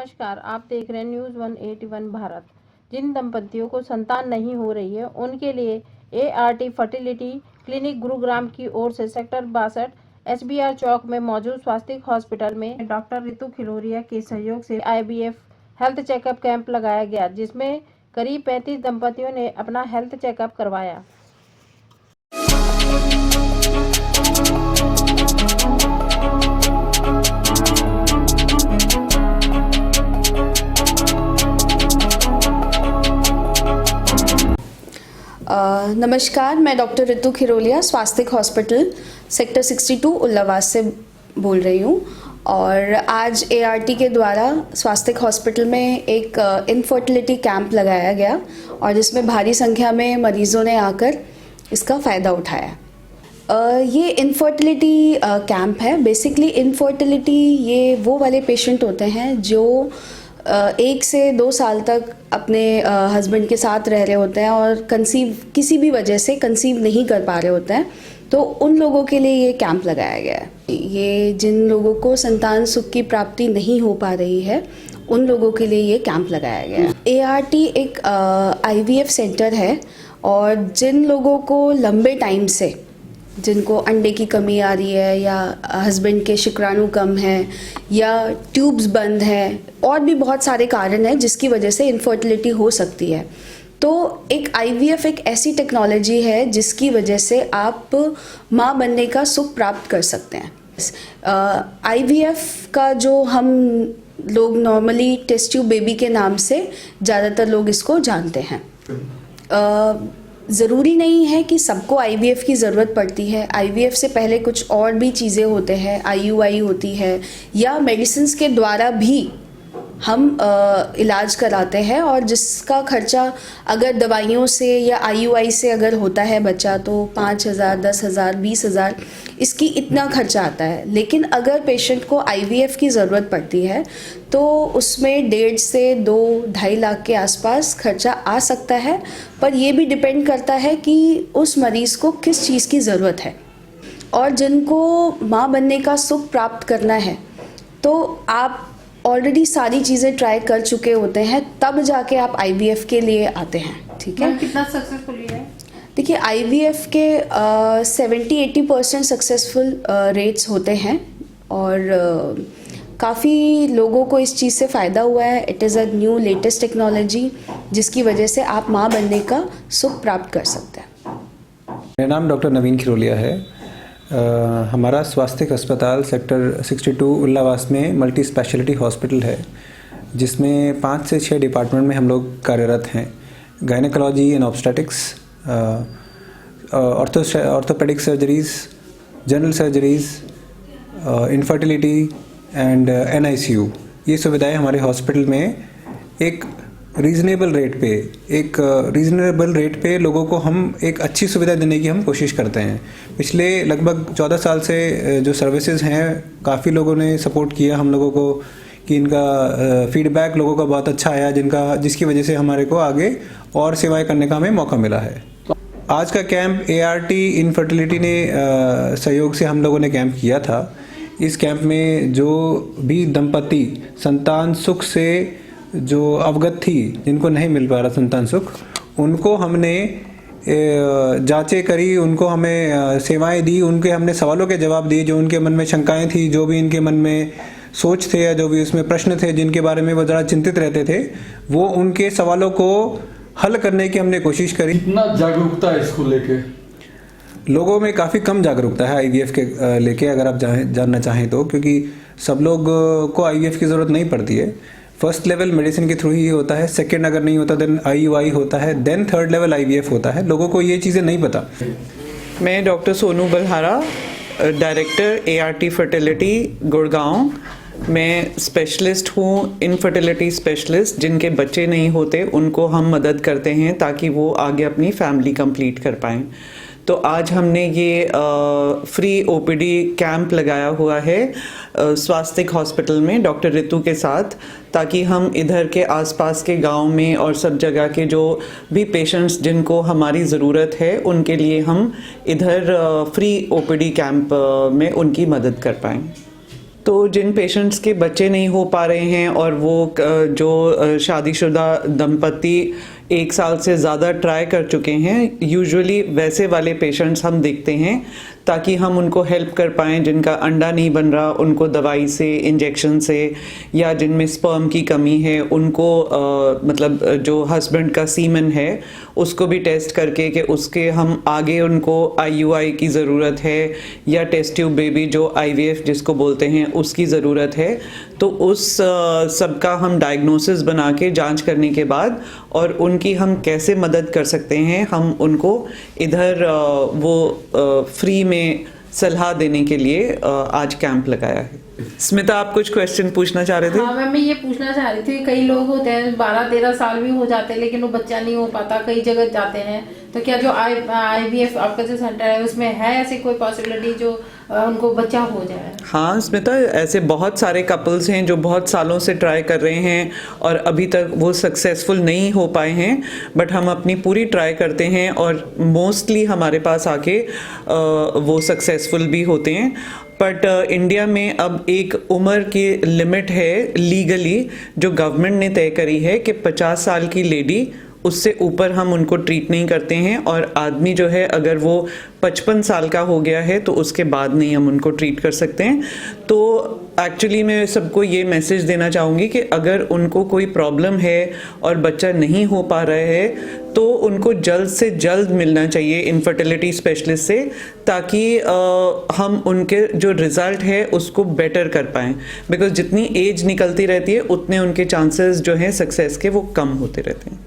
नमस्कार, आप देख रहे हैं न्यूज़ 181 भारत। जिन दंपतियों को संतान नहीं हो रही है उनके लिए ART फर्टिलिटी क्लिनिक गुरुग्राम की ओर से सेक्टर 62 SBR चौक में मौजूद स्वास्तिक हॉस्पिटल में डॉक्टर रितु खिलोरिया के सहयोग से IVF हेल्थ चेकअप कैंप लगाया गया, जिसमें करीब 35 दंपतियों ने अपना हेल्थ चेकअप करवाया। नमस्कार, मैं डॉक्टर रितु खिरोलिया स्वास्तिक हॉस्पिटल सेक्टर 62 उल्लावास से बोल रही हूँ। और आज ART के द्वारा स्वास्तिक हॉस्पिटल में एक इनफर्टिलिटी कैंप लगाया गया और जिसमें भारी संख्या में मरीज़ों ने आकर इसका फ़ायदा उठाया। ये इनफर्टिलिटी कैंप है। बेसिकली इनफर्टिलिटी ये वो वाले पेशेंट होते हैं जो 1 से 2 साल तक अपने हस्बैंड के साथ रह रहे होते हैं और किसी भी वजह से कंसीव नहीं कर पा रहे होते हैं, तो उन लोगों के लिए ये कैंप लगाया गया है। ये जिन लोगों को संतान सुख की प्राप्ति नहीं हो पा रही है उन लोगों के लिए ये कैंप लगाया गया है। ART एक IVF सेंटर है और जिन लोगों को लंबे टाइम से जिनको अंडे की कमी आ रही है या हस्बैंड के शुक्राणु कम है या ट्यूब्स बंद हैं और भी बहुत सारे कारण हैं जिसकी वजह से इनफर्टिलिटी हो सकती है, तो एक IVF एक ऐसी टेक्नोलॉजी है जिसकी वजह से आप माँ बनने का सुख प्राप्त कर सकते हैं। IVF का जो हम लोग नॉर्मली टेस्ट ट्यूब बेबी के नाम से ज़्यादातर लोग इसको जानते हैं। ज़रूरी नहीं है कि सबको IVF की ज़रूरत पड़ती है। IVF से पहले कुछ और भी चीज़ें होते हैं, IUI होती है या मेडिसिन्स के द्वारा भी हम इलाज कराते हैं और जिसका खर्चा अगर दवाइयों से या IUI से अगर होता है बच्चा तो 5,000, 10,000, 20,000 इसकी इतना खर्चा आता है। लेकिन अगर पेशेंट को IVF की ज़रूरत पड़ती है तो उसमें 1.5 से 2-2.5 लाख के आसपास खर्चा आ सकता है, पर यह भी डिपेंड करता है कि उस मरीज़ को किस चीज़ की ज़रूरत है। और जिनको माँ बनने का सुख प्राप्त करना है तो आप ऑलरेडी सारी चीज़ें ट्राई कर चुके होते हैं, तब जाके आप IVF के लिए आते हैं। ठीक है, कितना सक्सेसफुल है? देखिए IVF के 70-80% सक्सेसफुल रेट्स होते हैं और काफ़ी लोगों को इस चीज़ से फ़ायदा हुआ है। It is a new latest technology जिसकी वजह से आप माँ बनने का सुख प्राप्त कर सकते हैं। मेरा नाम डॉक्टर नवीन खिरोलिया है। हमारा स्वास्तिक अस्पताल सेक्टर 62 उल्लावास में मल्टी स्पेशलिटी हॉस्पिटल है, जिसमें 5 से 6 डिपार्टमेंट में हम लोग कार्यरत हैं। Gynaecology and obstetrics, orthopaedic surgeries, general surgeries, infertility and NICU। ये सुविधाएं हमारे हॉस्पिटल में एक रीज़नेबल रेट पे लोगों को हम एक अच्छी सुविधा देने की हम कोशिश करते हैं। पिछले लगभग 14 साल से जो सर्विसेज हैं, काफ़ी लोगों ने सपोर्ट किया हम लोगों को कि इनका फीडबैक लोगों का बहुत अच्छा आया, जिसकी वजह से हमारे को आगे और सेवाएं करने का हमें मौका मिला है। आज का कैंप ART इनफर्टिलिटी ने सहयोग से हम लोगों ने कैंप किया था। इस कैंप में जो भी दंपति संतान सुख से जो अवगत थी, जिनको नहीं मिल पा रहा संतान सुख, उनको हमने जांचें करी, उनको हमें सेवाएं दी, उनके हमने सवालों के जवाब दिए, जो उनके मन में शंकाएं थी, जो भी इनके मन में सोच थे या जो भी उसमें प्रश्न थे जिनके बारे में वो ज़रा चिंतित रहते थे, वो उनके सवालों को हल करने की हमने कोशिश करी। कितना जागरूकता है इसको लेके? लोगों में काफ़ी कम जागरूकता है IVF के लेके, अगर आप जानना चाहें तो, क्योंकि सब लोग को IVF की ज़रूरत नहीं पड़ती है। फर्स्ट लेवल मेडिसिन के थ्रू ही होता है, सेकंड अगर नहीं होता देन IUI होता है, देन थर्ड लेवल IVF होता है। लोगों को ये चीज़ें नहीं पता। मैं doctor Sonu Balhara, director ART fertility Gurgaon. मैं स्पेशलिस्ट हूँ, इनफर्टिलिटी स्पेशलिस्ट। जिनके बच्चे नहीं होते उनको हम मदद करते हैं ताकि वो आगे अपनी फैमिली कंप्लीट कर पाएँ। तो आज हमने ये फ्री OPD कैंप लगाया हुआ है स्वास्तिक हॉस्पिटल में डॉक्टर रितु के साथ, ताकि हम इधर के आसपास के गांव में और सब जगह के जो भी पेशेंट्स जिनको हमारी ज़रूरत है उनके लिए हम इधर फ्री OPD कैंप में उनकी मदद कर पाएँ। तो जिन पेशेंट्स के बच्चे नहीं हो पा रहे हैं और वो जो शादीशुदा दंपति 1 साल से ज़्यादा ट्राई कर चुके हैं, यूजुअली वैसे वाले पेशेंट्स हम देखते हैं ताकि हम उनको हेल्प कर पाएँ जिनका अंडा नहीं बन रहा, उनको दवाई से, इंजेक्शन से, या जिनमें स्पर्म की कमी है उनको मतलब जो हस्बैंड का सीमन है उसको भी टेस्ट करके कि उसके हम आगे उनको IUI की ज़रूरत है या टेस्ट ट्यूब बेबी जो IVF जिसको बोलते हैं उसकी ज़रूरत है। तो उस सब का हम डायग्नोसिस बना के जांच करने के बाद और उनकी हम कैसे मदद कर सकते हैं, हम उनको इधर वो फ्री में सलाह देने के लिए आज कैंप लगाया है। स्मिता, आप कुछ क्वेश्चन पूछना चाह रहे थे? हाँ मैम, मैं ये पूछना चाह रही थी, कई लोग होते हैं 12-13 साल भी हो जाते हैं लेकिन वो बच्चा नहीं हो पाता, कई जगह जाते हैं, तो क्या जो IVF आपका जो सेंटर है उसमें है ऐसी कोई पॉसिबिलिटी जो उनको बच्चा हो जाए? हाँ स्मिता, ऐसे बहुत सारे कपल्स हैं जो बहुत सालों से ट्राई कर रहे हैं और अभी तक वो सक्सेसफुल नहीं हो पाए हैं, बट हम अपनी पूरी ट्राई करते हैं और मोस्टली हमारे पास आके वो सक्सेसफुल भी होते हैं। बट इंडिया में अब एक उम्र की लिमिट है लीगली जो गवर्नमेंट ने तय करी है कि 50 साल की लेडी, उससे ऊपर हम उनको ट्रीट नहीं करते हैं, और आदमी जो है अगर वो 55 साल का हो गया है तो उसके बाद नहीं हम उनको ट्रीट कर सकते हैं। तो एक्चुअली मैं सबको ये मैसेज देना चाहूँगी कि अगर उनको कोई प्रॉब्लम है और बच्चा नहीं हो पा रहा है तो उनको जल्द से जल्द मिलना चाहिए इनफर्टिलिटी स्पेशलिस्ट से, ताकि हम उनके जो रिज़ल्ट है उसको बेटर कर पाएँ, बिकॉज जितनी एज निकलती रहती है उतने उनके चांसेस जो हैं सक्सेस के वो कम होते रहते हैं।